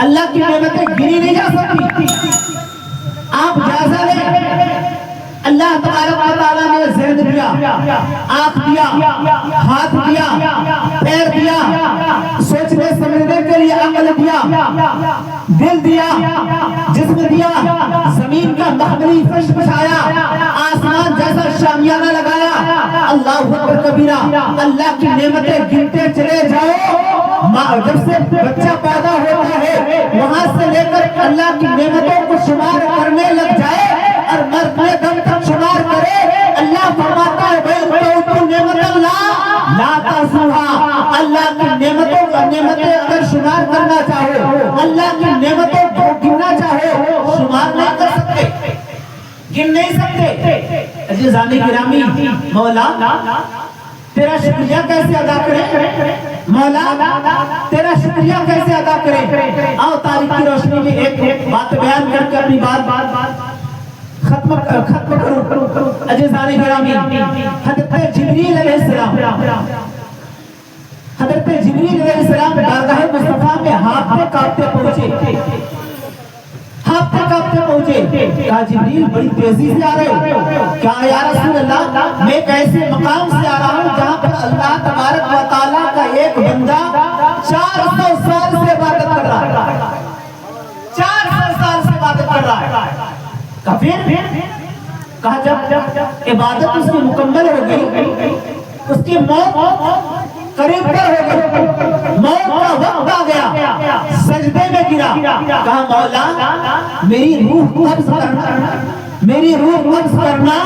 اللہ کی نعمتیں گنی نہیں جا سکتی. آپ جائزہ لیں. اللہ تبارک و تعالیٰ نے ذہن دیا, آنکھ دیا, ہاتھ دیا, پیر دیا, سوچنے سمجھنے کے لیے عقل دیا, دل دیا, جسم دیا, زمین کا مخملی فرش بچھایا, آسمان جیسا شامیانہ لگایا. اللہ اکبر کبیرہ. اللہ کی نعمتیں گنتے چلے جاؤ. جب سے بچہ پیدا ہوتا ہے وہاں سے لے کر اللہ کی نعمتوں کو شمار کرنے لگ جائے اور مرنے دم تک شمار کرے. اللہ فرماتا ہے نعمت اللہ لا تحصوها. اللہ کی نعمتیں اگر شمار کرنا چاہو, اللہ کی نعمتوں کو گننا چاہو, شمار نہیں کر سکتے, گن نہیں سکتے. عزیزان گرامی, مولا تیرا شکریہ کیسے ادا کریں؟ مولا تیرا شکریہ کیسے ادا کریں؟ آؤ تاریخ کی روشنی میں ایک بات بیان کر کے اپنی بات ختم کروں. عزیزان گرامی, حضرت جبریل علیہ السلام بارگاہ مصطفیٰ میں ہانپتے کانپتے پہنچے. کہا جبریل بڑی تیزی سے آ رہے ہو کیا یا رسول اللہ؟ میں ایک ایسے مقام سے آ رہا ہوں جہاں پر اللہ تبارک و تعالیٰ کا ایک بندہ 400 سال سے عبادت کر رہا ہے. 400 سال سے عبادت کر رہا ہے. کہا جب عبادت اس کی مکمل ہو گئی, اس کی موت قریب پر ہو گئی, موت کا وقت آ گیا, سجدے میں گرا. کہا مولا میری روح قبض کرنا, میری روح قبض کرنا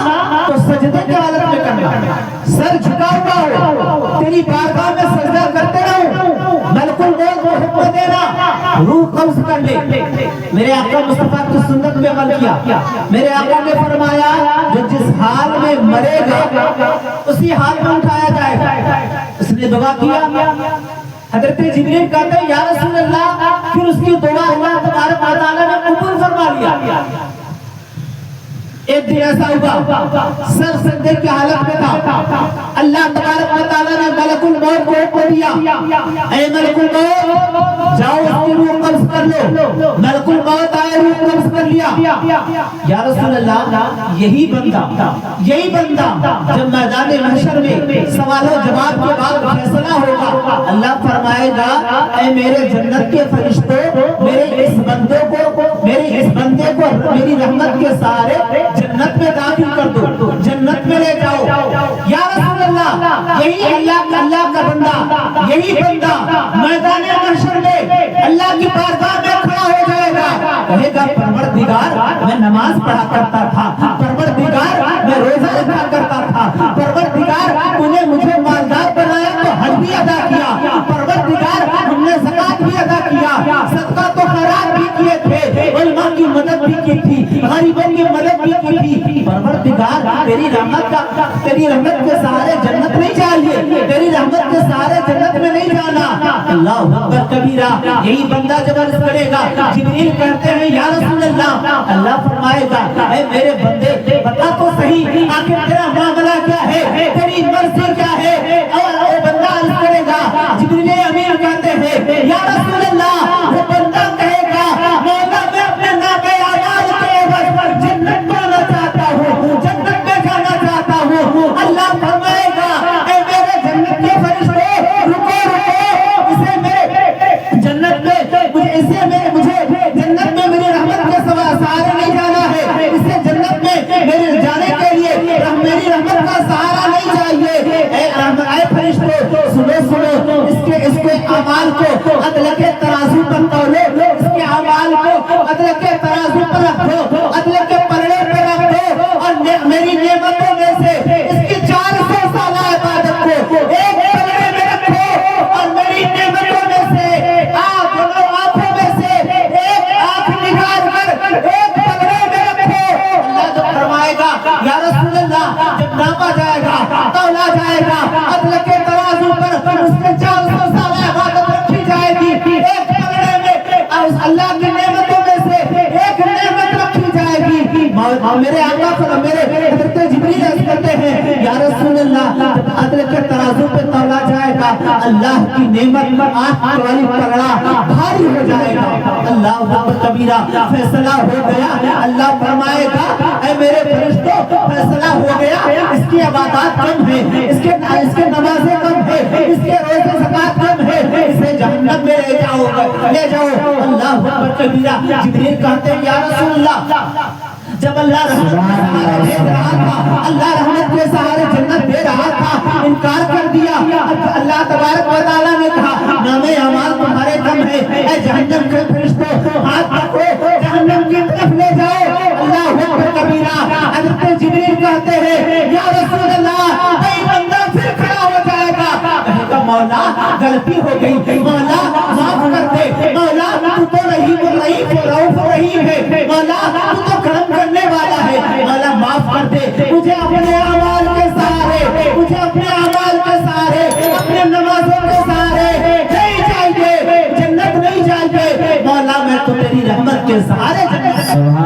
تو سجدے کی حالت میں کرنا, سر جھکا ہوا ہو, تیری بارگاہ میں سجدہ کرتے رہو, ملک الموت کو حکم دینا روح قبض کر لے. میرے آقا مصطفیٰ کی سنت میں عمل کیا. میرے آقا نے فرمایا جو جس حال میں مرے گا اسی حال میں اٹھایا جائے گا. اس نے دعا کیا. حضرت جبریل کہتے ہیں یا رسول اللہ, پھر اس کی دعا اللہ تبارک و تعالیٰ نے قبول فرما لیا. ایک دن ایسا ہوا سر سجدے کی حالت میں تھا. اللہ تبارک و تعالیٰ نے ملک الموت کو حکم دیا, اے ملک الموت جاؤ اس کی روح قبض کر لو. ملک الموت آئے, روح قبض کر لیا. یا رسول اللہ یہی بندہ جب میدان محشر میں سوال و جواب کے بعد فیصلہ ہوگا, اللہ فرمائے گا اے میرے جنت کے فرشتوں, میرے اس بندے کو میری رحمت کے سہارے جنت میں داخل کر دو, جنت میں لے جاؤ. یا رسول اللہ یہی اللہ کا بندہ, یہی بندہ میدان محشر میں اللہ کی بارگاہ میں کھڑا ہو جائے گا. کہے گا پروردگار میں نماز پڑھا کرتا تھا, پروردگار میں روزہ رکھا کرتا تھا, پروردگار تو نے مجھے مالدار بنایا تو حج بھی ادا کیا, پروردگار ہم نے زکات بھی ادا کیا, صدقہ تو خیرات بھی کیے تھے, علماء کی مدد بھی کی تھی, غریبوں کی مدد بھی کی تھی. پروردگار تیری رحمت کے سہارے جنت نہیں چاہیے, تیری رحمت کے سہارے جنت میں نہیں جانا. اللہ اکبر کبیرہ. یہی بندہ جب عرض کرے گا, جبریل کہتے ہیں یا رسول اللہ, اللہ فرمائے گا اے میرے بندے بتا تو صحیح آخر تیرا معاملہ کیا ہے, تیری مرضی کیا ہے. اور وہ بندہ عرض کرے گا, جبریل امین کہتے ہیں یا رسول اللہ, وہ بندہ کہے گا مولا میں اپنے نام اعمال کے عوض جنت پانا چاہتا ہوں, جنت میں جانا چاہتا ہوں. اللہ فرمائے گا اے میرے جنت کے فرشتوں رکو, اسے میرے جنت میں مجھے جنت میں میری رحمت کے سہارے نہیں جانا ہے, اسے جنت میں میرے جانے کے لیے میری رحمت کا سہارا نہیں چاہیے. اے فرشتوں سنو, اس کے اعمال کو عدل کے ترازو پر تولو, اس کے اعمال کو عدل کے ترازو پر رکھو, عدل کے پلڑے پہ رکھو, اور میری نعمتوں میں سے اس کی 400 سالہ عبادت کو ایک پلڑے میں رکھو, اور میری نعمتوں میں سے دونوں آنکھوں میں سے ایک آنکھ نکال کر ایک پلڑے میں رکھو. اللہ جو فرمائے گا یا رسول اللہ, جب ناپا جائے گا, تولا جائے گا, عدل کے ترازو پر اس کے 400 سالہ عبادت رکھی جائے گی ایک پلڑے میں, اور اللہ کی نعمتوں میں سے ایک نعمت رکھی جائے گی. میرے آقا میرے حضرت جبریل عرض کرتے ہیں یا رسول اللہ, جب عدل کے ترازو پہ تولا جائے جائے گا, اللہ کی نعمت آنکھ والی پگڑا بھاری ہو جائے گا. اللہ اکبر کبیرہ. فیصلہ ہو گیا. اللہ فرمائے گا اے میرے فرشتوں فیصلہ ہو گیا, اس کی عبادات کم ہے, اس کے نمازیں کم ہے, اس کے روزے زکات کم ہے, اسے جہنم میں لے جاؤ. اللہ اکبر کبیرہ. جبریل کہتے ہیں یا رسول اللہ, جب اللہ رحمت کے سہارے جنت دے رہا تھا, انکار کر دیا. اللہ تبارک و تعالیٰ نے کہا نامے اعمال تمہارے کم ہے, اے جہنم کے فرشتوں ہاتھ پکڑو, جہنم کی طرف لے جاؤ. اللہ اکبر کبیرہ. حضرت جبریل کہتے ہیں یا رسول اللہ, کوئی بندہ پھر کھڑا ہو جائے گا, کہے گا مولا غلطی ہو گئی, مولا معاف کر دے, مولا تو تو رحیم ہے, مولا تو تو کرم کرنے والا ہے, مولا معاف کر دے. مجھے اپنے اعمال کے سہارے, مجھے اپنے اعمال کے سہارے, اپنے نمازوں کے سہارے نہیں چاہیے, جنت نہیں چاہیے, مولا میں تو تیری رحمت کے سہارے جنت.